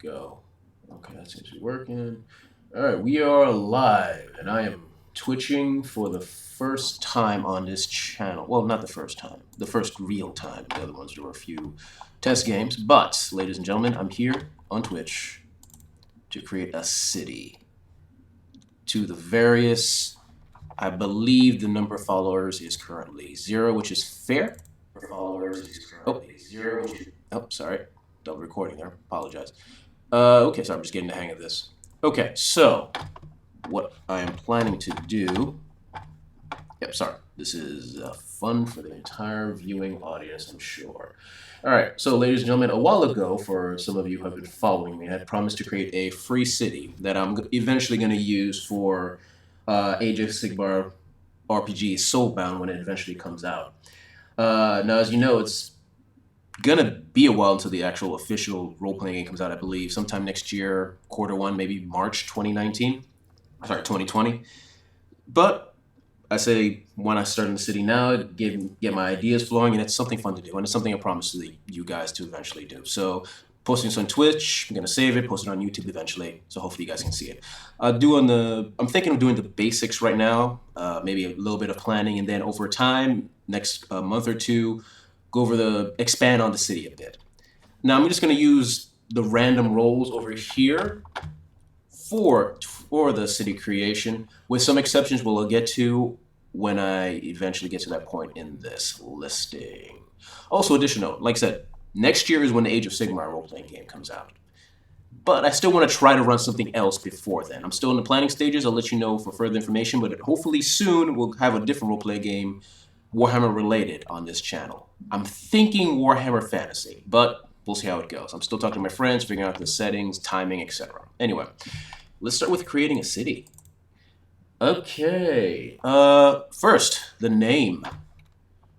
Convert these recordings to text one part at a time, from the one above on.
go. Okay, that seems to be working. All right, we are live, and I am twitching for the first time on this channel. Well, not the first time, the first real time. The other ones, there were a few test games. But, ladies and gentlemen, I'm here on Twitch to create a city. To the various, I believe the number of followers is currently 0, which is fair. Followers is currently 0, which is... Oh, sorry. Double recording there. Apologize. Okay, so I'm just getting the hang of this. Okay, so what I am planning to do... Yep, sorry. This is fun for the entire viewing audience, I'm sure. All right, so ladies and gentlemen, a while ago, for some of you who have been following me, I had promised to create a free city that I'm eventually going to use for Age of Sigmar RPG Soulbound when it eventually comes out. Now, as you know, it's gonna be a while until the actual official role-playing game comes out, I believe, sometime next year, Q1, maybe March 2019. Sorry, 2020. But I say, when I start in the city now, get my ideas flowing, and it's something fun to do, and it's something I promise you guys to eventually do. So, posting this on Twitch, I'm gonna save it, post it on YouTube eventually, so hopefully you guys can see it. I'm thinking of doing the basics right now, maybe a little bit of planning, and then over time, next month or two, expand on the city a bit. Now I'm just going to use the random rolls over here for the city creation, with some exceptions we'll get to when I eventually get to that point in this listing. Also, additional note, like I said, next year is when the Age of Sigmar role-playing game comes out. But I still want to try to run something else before then. I'm still in the planning stages. I'll let you know for further information, but hopefully soon we'll have a different role-play game Warhammer related on this channel. I'm thinking Warhammer Fantasy, but we'll see how it goes. I'm still talking to my friends, figuring out the settings, timing, etc. Anyway, let's start with creating a city. Okay, first, the name.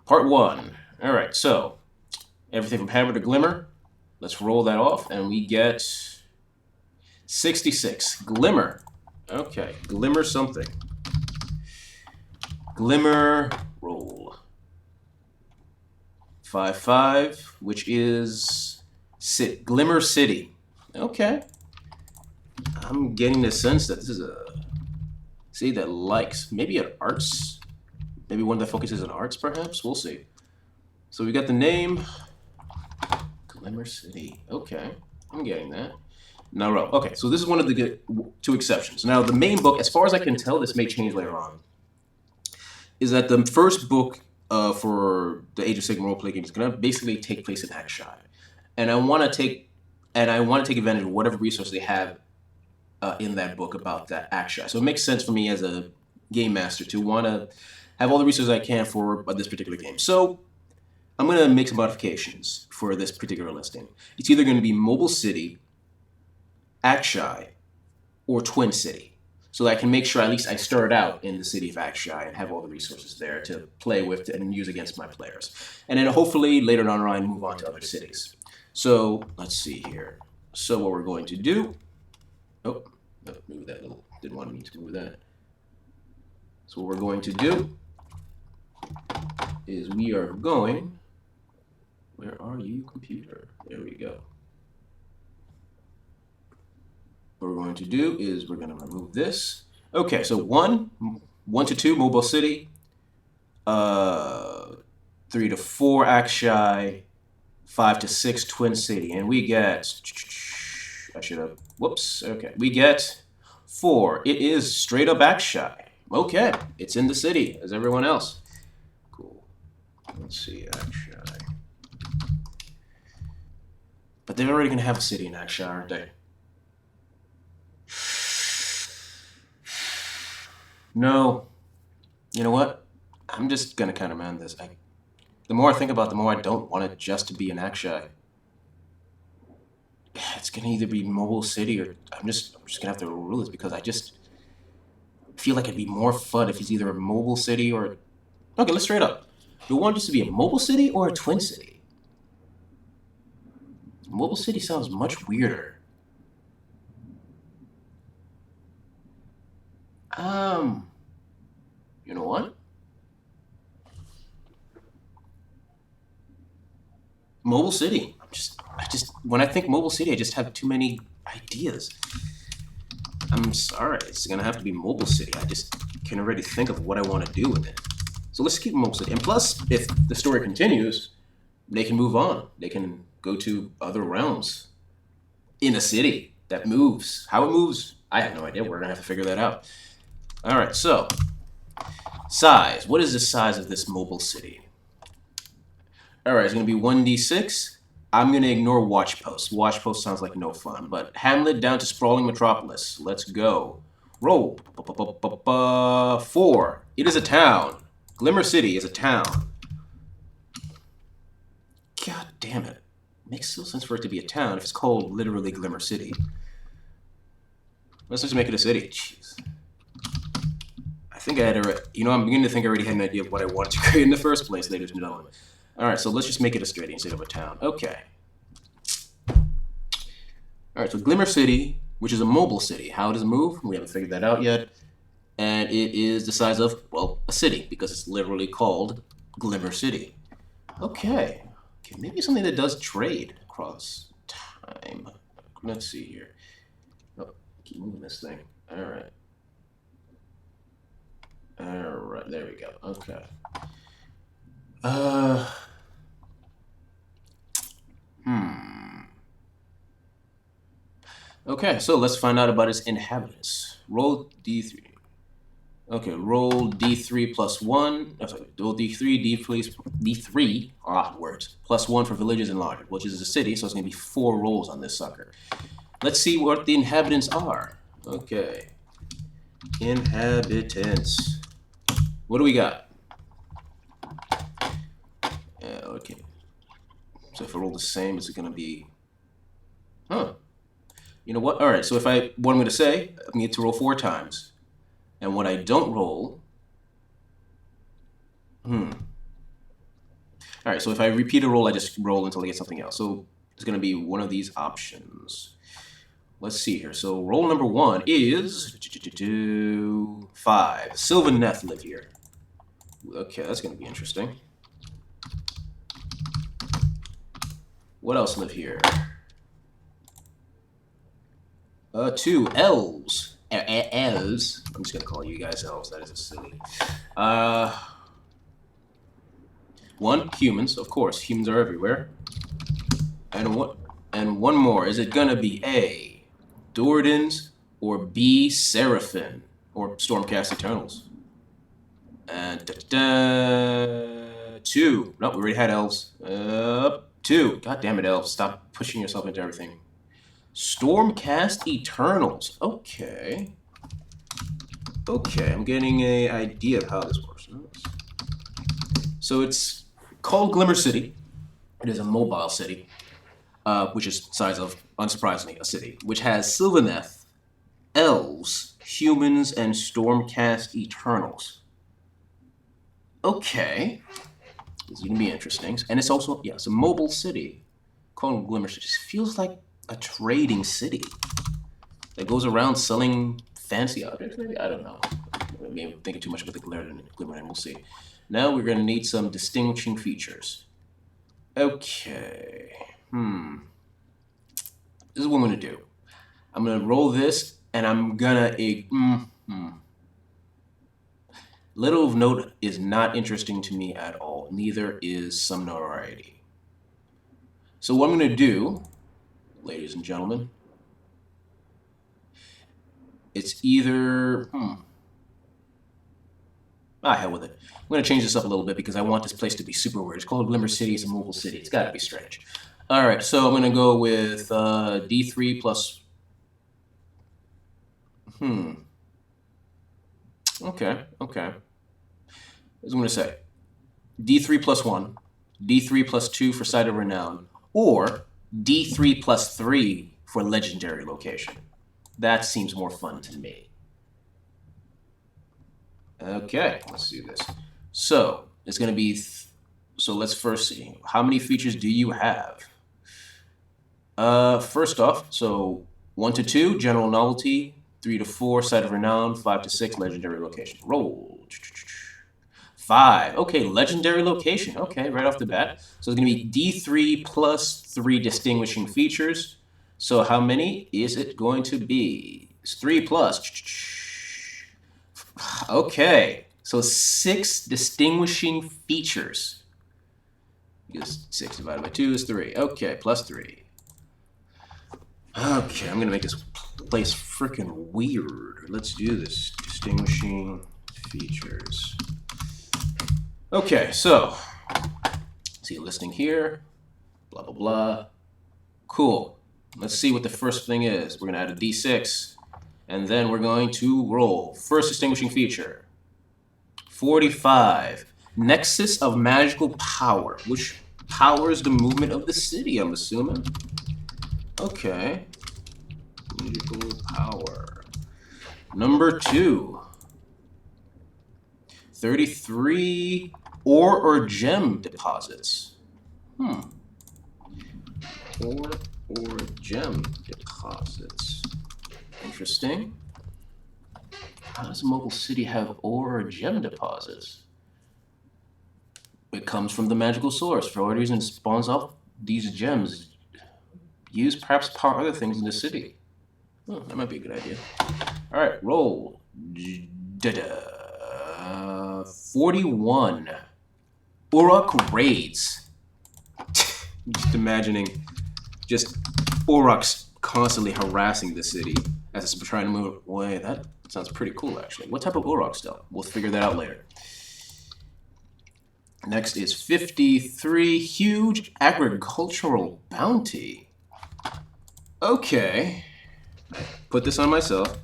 Part 1. All right, so everything from hammer to glimmer. Let's roll that off, and we get 66. Glimmer. Okay, glimmer something. Glimmer roll. 5/5, which is Glimmer City. Okay. I'm getting the sense that this is a city that likes maybe an arts, maybe one that focuses on arts, perhaps. We'll see. So we got the name, Glimmer City. Okay, I'm getting that. Now, okay, so this is one of the two exceptions. Now, the main book, as far as I can tell, this may change later on, is that the first book for the Age of Sigmar role-play game is going to basically take place in Hackshire, and I want to take advantage of whatever resources they have in that book about that Hackshire. So it makes sense for me as a game master to want to have all the resources I can for this particular game. So I'm going to make some modifications for this particular listing. It's either going to be Mobile City, Hackshire, or Twin City. So that I can make sure at least I start out in the city of Hackshire and have all the resources there to play with and use against my players. And then hopefully later on I move on to other cities. So let's see here. So what we're going to do... Oh, move that little... Didn't want me to move that. So what we're going to do is we are going... Where are you, computer? There we go. What we're going to do is we're going to remove this. Okay, so 1 to 2, Mobile City. 3 to 4, Hackshire. 5 to 6, Twin City. And we get... I should have... Whoops. Okay, we get 4. It is straight up Hackshire. Okay, it's in the city, as everyone else. Cool. Let's see, Hackshire. But they're already going to have a city in Hackshire, aren't they? No. You know what? I'm just going to countermand this. The more I think about it, the more I don't want it just to be an Hackshire. It's going to either be Mobile City or... I'm just going to have to rule this because I just feel like it'd be more fun if it's either a Mobile City or... Okay, let's straight up. Do we want this to be a Mobile City or a Twin City? Mobile City sounds much weirder. You know what? Mobile City. I just when I think Mobile City, I just have too many ideas. I'm sorry, it's gonna have to be Mobile City. I just can already think of what I want to do with it. So let's keep Mobile City. And plus, if the story continues, they can move on. They can go to other realms in a city that moves. How it moves, I have no idea. We're gonna have to figure that out. All right, so size. What is the size of this Mobile City? All right, it's gonna be 1d6. I'm gonna ignore Watch Post. Watch Post sounds like no fun, but Hamlet down to sprawling metropolis. Let's go. Roll. 4. It is a town. Glimmer City is a town. God damn it. Makes no sense for it to be a town if it's called literally Glimmer City. Let's just make it a city. Jeez. I think I had I'm beginning to think I already had an idea of what I wanted to create in the first place, ladies and gentlemen. Alright, so let's just make it a city instead of a town. Okay. Alright, so Glimmer City, which is a mobile city. How does it move? We haven't figured that out yet. And it is the size of, well, a city, because it's literally called Glimmer City. Okay. Maybe something that does trade across time. Let's see here. Oh, keep moving this thing. Alright. Alright, there we go. Okay. Okay, so let's find out about its inhabitants. Roll D3. Okay, roll D3 plus 1. Oh, sorry, roll D3, D3, words, plus 1 for villages and lodges, which is a city, so it's going to be 4 rolls on this sucker. Let's see what the inhabitants are. Okay. Inhabitants. What do we got? Okay. So if I roll the same, is it going to be... Huh. You know what? All right, so what I'm going to say, I need to roll 4 times. And when I don't roll... All right, so if I repeat a roll, I just roll until I get something else. So it's going to be one of these options. Let's see here. So roll number 1 is 5. Sylvaneth live here. Okay, that's going to be interesting. What else live here? 2 elves. Elves. I'm just gonna call you guys elves. That is silly. 1 humans. Of course, humans are everywhere. And one more. Is it gonna be A, Doradans, or B, Seraphim, or Stormcast Eternals? And 2. Nope, we already had elves. 2. God damn it, elves! Stop pushing yourself into everything. Stormcast Eternals. Okay. Okay, I'm getting an idea of how this works. So it's called Glimmer City. It is a mobile city, which is the size of, unsurprisingly, a city, which has Sylvaneth, elves, humans, and Stormcast Eternals. Okay. This is going to be interesting. And it's also, yeah, it's a mobile city called Glimmer City. It just feels like a trading city that goes around selling fancy objects, maybe? I don't know. Maybe I'm thinking too much about the Glimmer, and we'll see. Now we're going to need some distinguishing features. Okay. This is what I'm going to do. I'm going to roll this, and I'm going to... Little of note is not interesting to me at all. Neither is some notoriety. So what I'm going to do, ladies and gentlemen, it's either... hell with it. I'm going to change this up a little bit because I want this place to be super weird. It's called Glimmer City. It's a mobile city. It's got to be strange. All right, so I'm going to go with D3 plus... Okay. As I'm going to say, D3 plus 1, D3 plus 2 for Site of Renown, or D3 plus 3 for Legendary Location. That seems more fun to me. Okay, let's do this. So, it's going to be... So let's first see. How many features do you have? First off, so 1 to 2, General Novelty. 3 to 4, Site of Renown. 5 to 6, Legendary Location. Roll. 5. Okay, Legendary Location. Okay, right off the bat. So it's going to be D3 plus 3 distinguishing features. So how many is it going to be? It's 3 plus. Okay, so 6 distinguishing features. Because 6 divided by 2 is 3. Okay, plus 3. Okay, I'm gonna make this place freaking weird. Let's do this. Distinguishing features. Okay, so see a listing here. Blah blah blah. Cool. Let's see what the first thing is. We're gonna add a d6, and then we're going to roll. First distinguishing feature. 45. Nexus of magical power, which powers the movement of the city, I'm assuming. Okay. Magical power. Number 2. 33 ore or gem deposits. Ore or gem deposits. Interesting. How does a mobile city have ore or gem deposits? It comes from the magical source. For whatever reason, it spawns off these gems. Use perhaps power other things in the city. Oh, that might be a good idea. All right, roll. 41. Uruk raids. Just imagining just Uruks constantly harassing the city as it's trying to move away. That sounds pretty cool, actually. What type of Uruks, though? We'll figure that out later. Next is 53. Huge agricultural bounty. Okay. Put this on myself.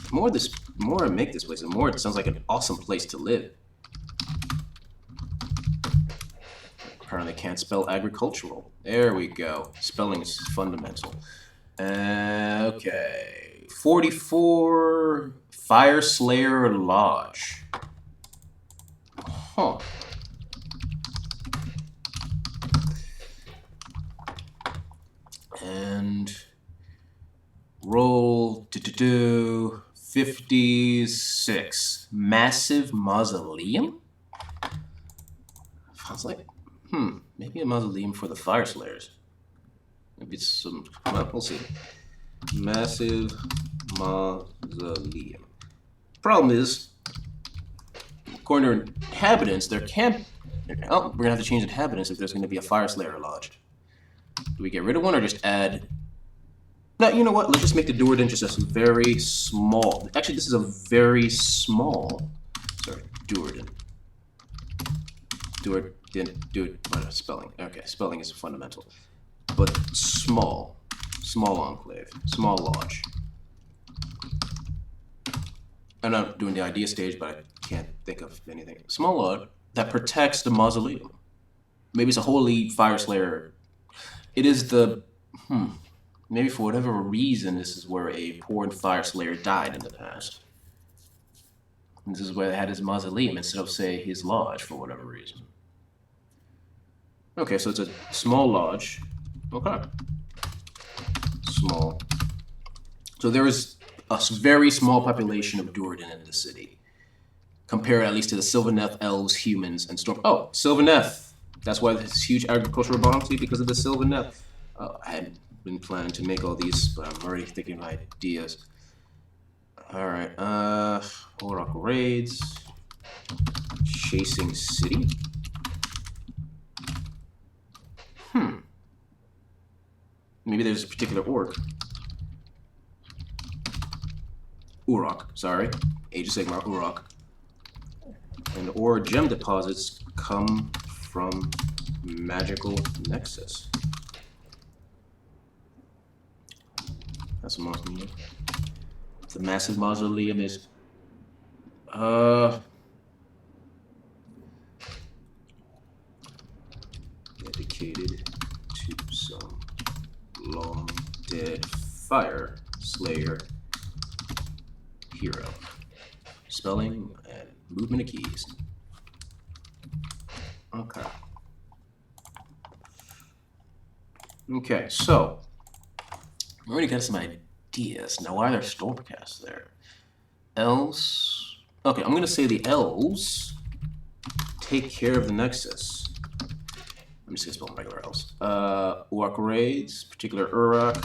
The more I make this place, the more it sounds like an awesome place to live. Apparently I can't spell agricultural. There we go. Spelling is fundamental. Okay. 44. Fire Slayer Lodge. Huh. And roll 56. Massive mausoleum? Sounds like, maybe a mausoleum for the Fire Slayers. Maybe it's some, well, we'll see. Massive mausoleum. Problem is, according to inhabitants, there can't, oh, we're gonna have to change inhabitants if there's gonna be a Fire Slayer Lodge. Do we get rid of one or just add? No, you know what? Let's just make the Duerden just a very small. Actually, this is a very small. Sorry, Duerden. What spelling? Okay, spelling is fundamental. But small enclave, small lodge. I'm not doing the idea stage, but I can't think of anything. Small lodge that protects the mausoleum. Maybe it's a holy Fire Slayer. It is the, maybe for whatever reason, this is where a poor Fire Slayer died in the past. And this is where they had his mausoleum instead of, say, his lodge for whatever reason. Okay, so it's a small lodge. Okay. Small. So there is a very small population of Duerden in the city. Compared at least to the Sylvaneth, elves, humans, and storm. Oh, Sylvaneth. That's why there's huge agricultural bounty, because of the Sylvaneth. I hadn't been planning to make all these, but I'm already thinking of ideas. Alright, Orok raids. Chasing city. Maybe there's a particular orc. Uruk, sorry. Age of Sigmar, Uruk. And ore gem deposits come from magical nexus. That's a mausoleum. The massive mausoleum is dedicated to some long dead Fire Slayer hero. Spelling and movement of keys. Okay. Okay, so we already got some ideas. Now, why are there stormcasts there? Elves. Okay, I'm gonna say the elves take care of the nexus. I'm just gonna spell regular elves. Orc raids, particular Uruk,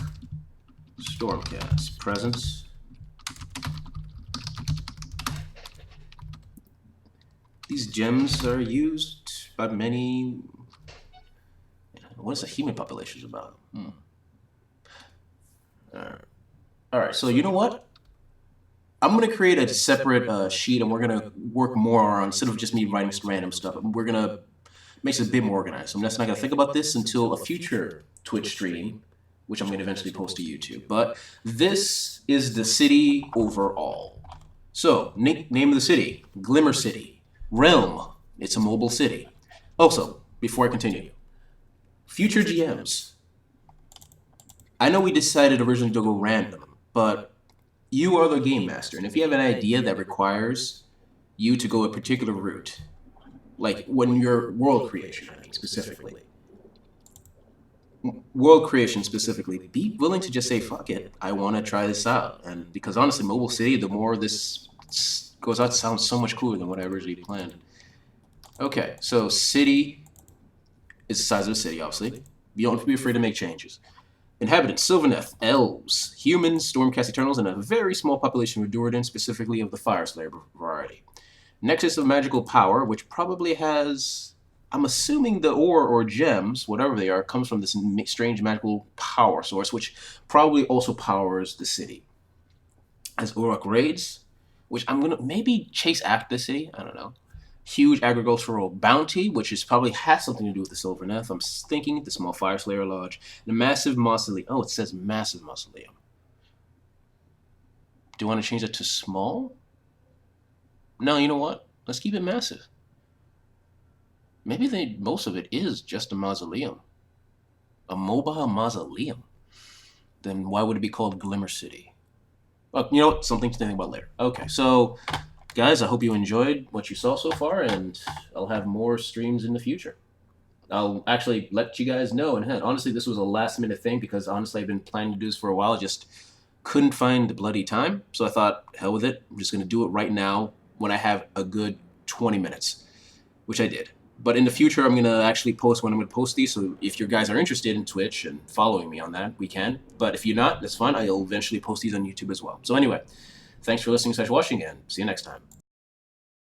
Stormcast, presence. These gems are used by many. What is the human population about? All right. So you know what? I'm gonna create a separate sheet, and we're gonna work more on, instead of just me writing some random stuff. We're gonna make it a bit more organized. I'm just not gonna think about this until a future Twitch stream, which I'm gonna eventually post to YouTube. But this is the city overall. So name of the city: Glimmer City. Realm. It's a mobile city. Also, before I continue, future GMs. I know we decided originally to go random, but you are the game master, and if you have an idea that requires you to go a particular route, like when your world creation, I mean, specifically, be willing to just say, fuck it, I want to try this out. And because honestly, Mobile City, the more this goes out, sounds so much cooler than what I originally planned. Okay, so city is the size of a city, obviously. You don't have to be afraid to make changes. Inhabitants: Sylvaneth, elves, humans, Stormcast Eternals, and a very small population of Duradin, specifically of the Fire Slayer variety. Nexus of magical power, which probably has, I'm assuming the ore or gems, whatever they are, comes from this strange magical power source, which probably also powers the city. As Uruk raids, which I'm gonna maybe chase after the city, I don't know. Huge agricultural bounty, which is probably has something to do with the Sylvaneth. I'm thinking the small Fire Slayer Lodge. And a massive mausoleum. Oh, it says massive mausoleum. Do you want to change that to small? No, you know what? Let's keep it massive. Maybe most of it is just a mausoleum. A mobile mausoleum. Then why would it be called Glimmer City? Well, you know what? Something to think about later. Okay, so guys, I hope you enjoyed what you saw so far, and I'll have more streams in the future. I'll actually let you guys know. And honestly, this was a last-minute thing because honestly, I've been planning to do this for a while. Just couldn't find the bloody time. So I thought, hell with it. I'm just going to do it right now when I have a good 20 minutes, which I did. But in the future, I'm going to actually post when I'm going to post these. So if you guys are interested in Twitch and following me on that, we can. But if you're not, that's fine. I'll eventually post these on YouTube as well. So anyway, thanks for listening/watching, and see you next time.